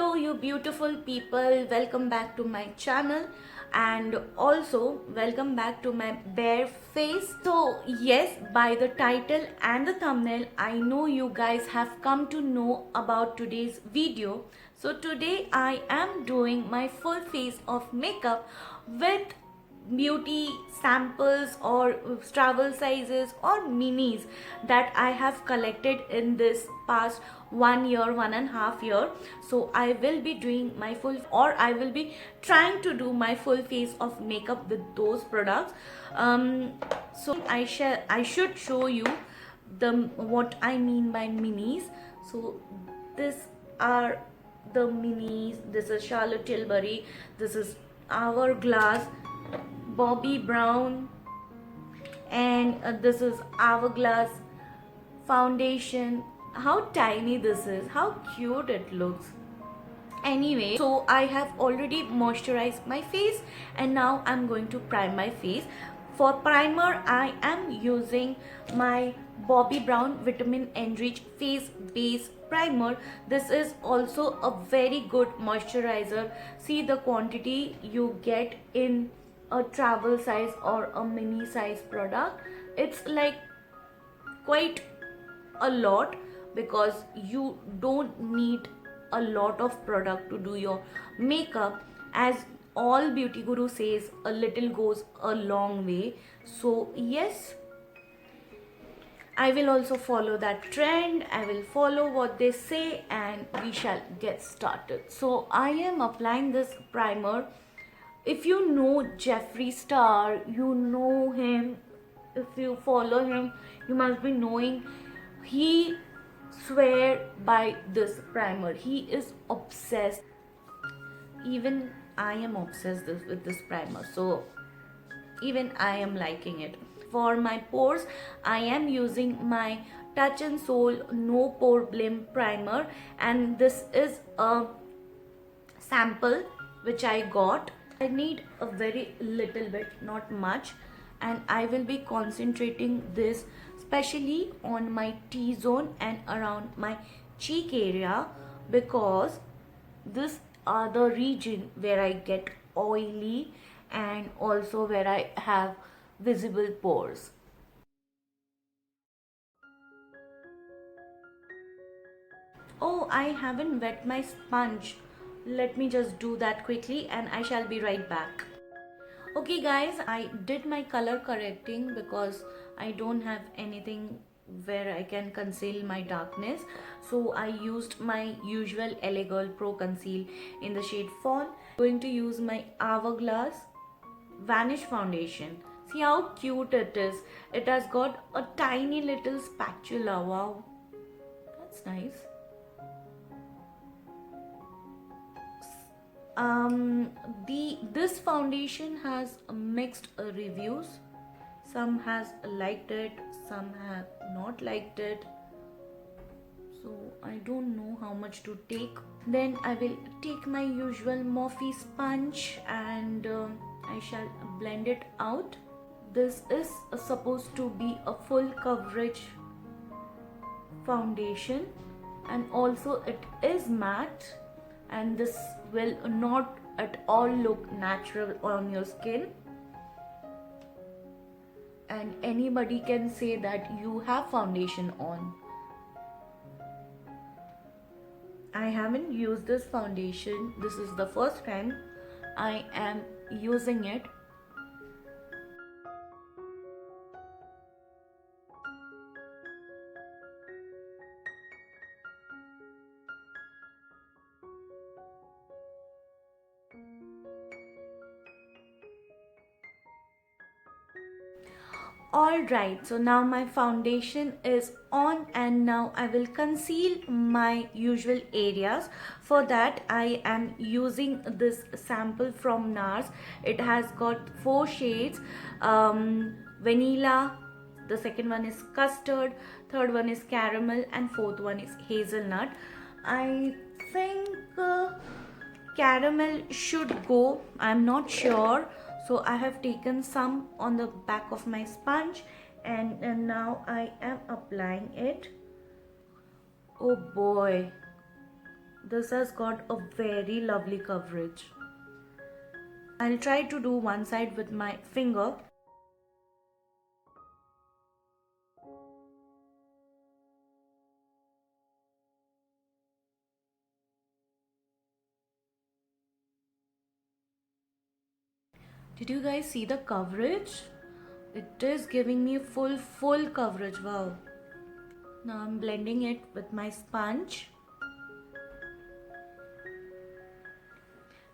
Hello you beautiful people, welcome back to my channel and also welcome back to my bare face. So yes, by the title and the thumbnail I know you guys have come to know about today's video. So today I am doing my full face of makeup with beauty samples or travel sizes or minis that I have collected in this past 1 year, 1.5 years. So I will be doing my full, or I will be trying to do my full face of makeup with those products. So I should show you what I mean by minis. So this are the minis. This is Charlotte Tilbury, this is Hourglass, Bobbi Brown, and this is Hourglass foundation. How tiny this is, how cute it looks. Anyway, so I have already moisturized my face and now I'm going to prime my face. For primer I am using my Bobbi Brown Vitamin Enriched face base primer. This is also a very good moisturizer. See the quantity you get in a travel size or a mini size product. It's like quite a lot because you don't need a lot of product to do your makeup. As all beauty guru says, a little goes a long way. So yes, I will also follow that trend. I will follow what they say and we shall get started. So I am applying this primer. If you know Jeffree Star, you know him. If you follow him, you must be knowing. He swear by this primer. He is obsessed. Even I am obsessed with this primer. So even I am liking it. For my pores, I am using my Touch and Soul No Poreblem primer, and this is a sample which I got. I need a very little bit, not much, and I will be concentrating this especially on my T-zone and around my cheek area because this are the region where I get oily and also where I have visible pores. Oh, I haven't wet my sponge. Let me just do that quickly and I shall be right back. Okay guys, I did my color correcting because I don't have anything where I can conceal my darkness. So I used my usual LA Girl Pro Conceal in the shade Fawn. Going to use my Hourglass Vanish foundation. See how cute it is. It has got a tiny little spatula. Wow, that's nice. This foundation has mixed reviews. Some has liked it, some have not liked it, so I don't know how much to take. Then I will take my usual Morphe sponge and I shall blend it out. This is supposed to be a full coverage foundation and also it is matte, and this will not at all look natural on your skin, and anybody can say that you have foundation on. I haven't used this foundation. This is the first time I am using it. Alright, so now my foundation is on and now I will conceal my usual areas. For that I am using this sample from Nars. It has got 4 shades, vanilla, the second one is custard, third one is caramel, and fourth one is hazelnut. I think caramel should go, I'm not sure. So I have taken some on the back of my sponge and now I am applying it. Oh boy, This has got a very lovely coverage. I'll try to do one side with my finger. Did you guys see the coverage? It is giving me full coverage. Wow. Now I'm blending it with my sponge.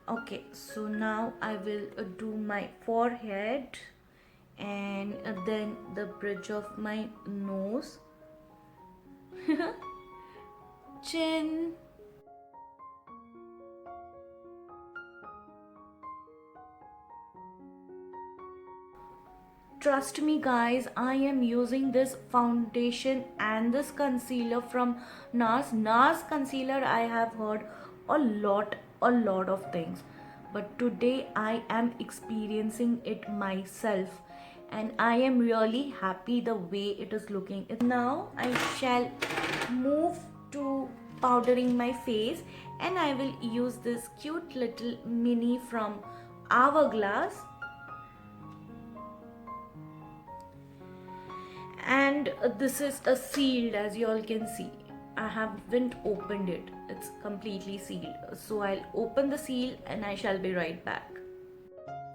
Okay, so now I will do my forehead and then the bridge of my nose, chin. Trust me guys, I am using this foundation and this concealer from Nars. Nars concealer, I have heard a lot of things. But today I am experiencing it myself. And I am really happy the way it is looking. Now I shall move to powdering my face. And I will use this cute little mini from Hourglass. And this is a sealed, as you all can see. I haven't opened it, it's completely sealed. So I'll open the seal and I shall be right back.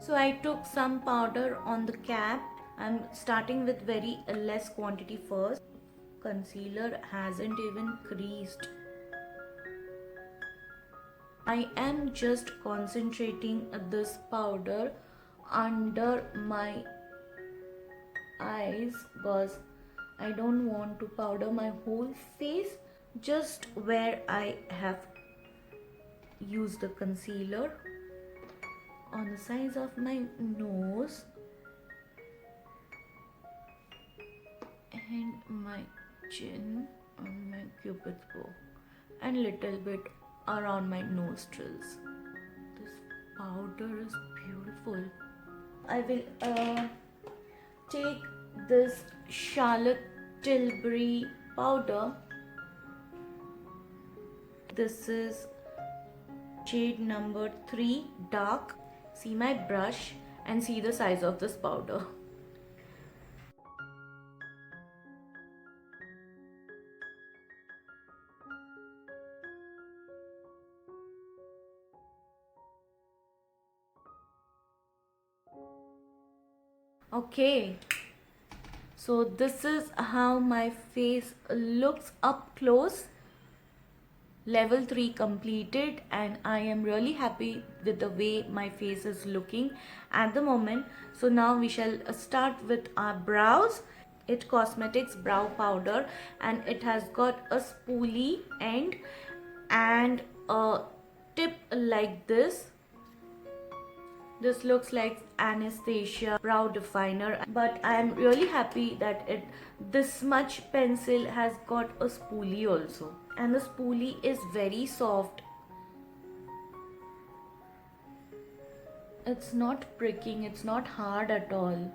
So I took some powder on the cap. I'm starting with very less quantity first. Concealer hasn't even creased. I am just concentrating this powder under my eyes because I don't want to powder my whole face, just where I have used the concealer, on the sides of my nose and my chin, on my cupid's bow, and little bit around my nostrils. This powder is beautiful. I will take this Charlotte Tilbury powder. This is shade number 3 dark. See my brush and see the size of this powder. Okay, so this is how my face looks up close. Level 3 completed, and I am really happy with the way my face is looking at the moment. So now we shall start with our brows. It Cosmetics brow powder, and it has got a spoolie end and a tip like this. This looks like Anastasia brow definer, but I am really happy that this much pencil has got a spoolie also, and the spoolie is very soft. It's not pricking, it's not hard at all.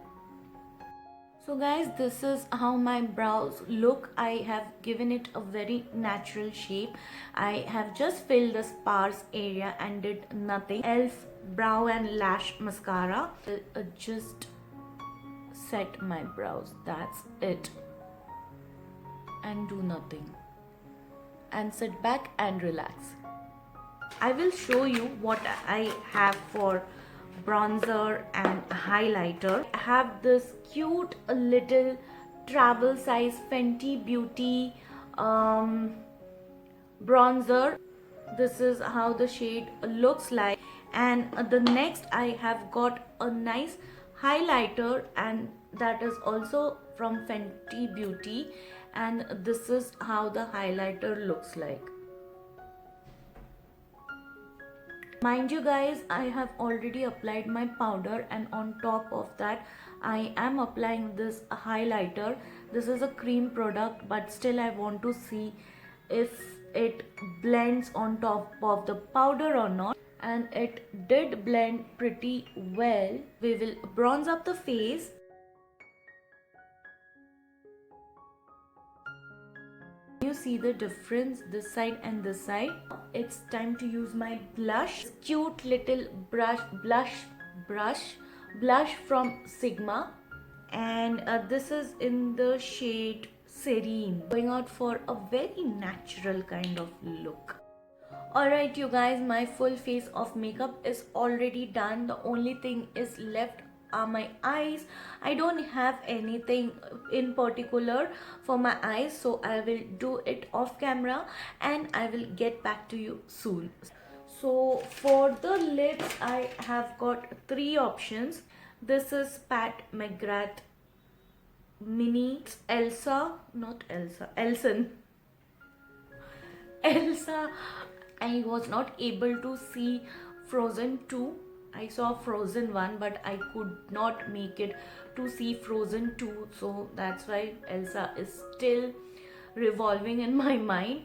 So guys, this is how my brows look. I have given it a very natural shape. I have just filled the sparse area and did nothing. Elf brow and lash mascara. Just set my brows, that's it, and do nothing and sit back and relax. I will show you what I have for bronzer and highlighter. I have this cute little travel size Fenty Beauty bronzer. This is how the shade looks like, and the next I have got a nice highlighter, and that is also from Fenty Beauty, and this is how the highlighter looks like. Mind you guys, I have already applied my powder, and on top of that I am applying this highlighter. This is a cream product, but still I want to see if it blends on top of the powder or not, and it did blend pretty well. We will bronze up the face. You see the difference this side and this side. It's time to use my blush. Cute little blush from Sigma, and this is in the shade Serene. Going out for a very natural kind of look. Alright you guys, my full face of makeup is already done. The only thing is left are my eyes. I don't have anything in particular for my eyes, so I will do it off camera and I will get back to you soon. So for the lips, I have got 3 options. This is Pat McGrath Mini Elsa. I was not able to see Frozen 2. I saw Frozen 1, but I could not make it to see Frozen 2. So that's why Elsa is still revolving in my mind.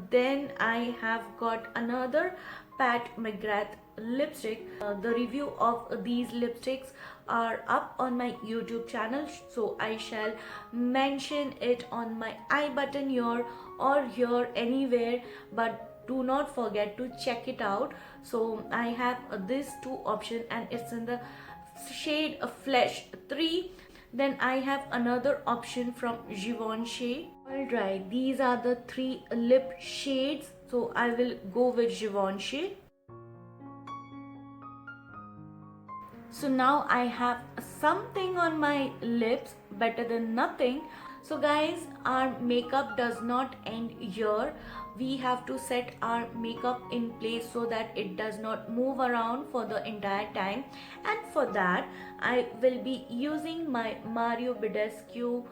Then I have got another Pat McGrath lipstick. The review of these lipsticks are up on my YouTube channel, so I shall mention it on my I button here or here anywhere, but do not forget to check it out. So I have these 2 options and it's in the shade Flesh 3. Then I have another option from Givenchy. Alright, these are the 3 lip shades, so I will go with Givenchy. So now I have something on my lips, better than nothing. So guys, our makeup does not end here. We have to set our makeup in place so that it does not move around for the entire time. And for that, I will be using my Badescu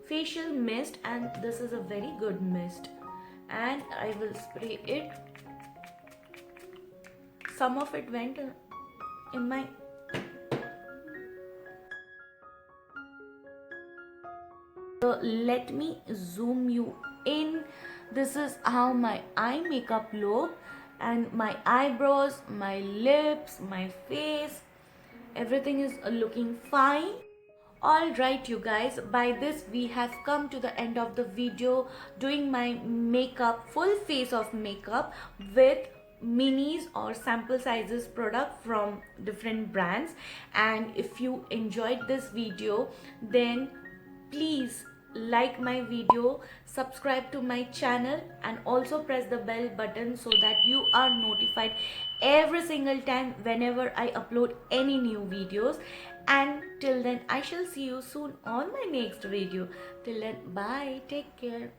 Facial mist, and this is a very good mist. And I will spray it. Some of it went in my let me zoom you in. This is how my eye makeup look, and my eyebrows, my lips, my face, everything is looking fine. Alright you guys, by this we have come to the end of the video doing my makeup, full face of makeup with minis or sample sizes product from different brands. And if you enjoyed this video, then please like my video, subscribe to my channel, and also press the bell button so that you are notified every single time whenever I upload any new videos. And till then, I shall see you soon on my next video. Till then, bye, take care.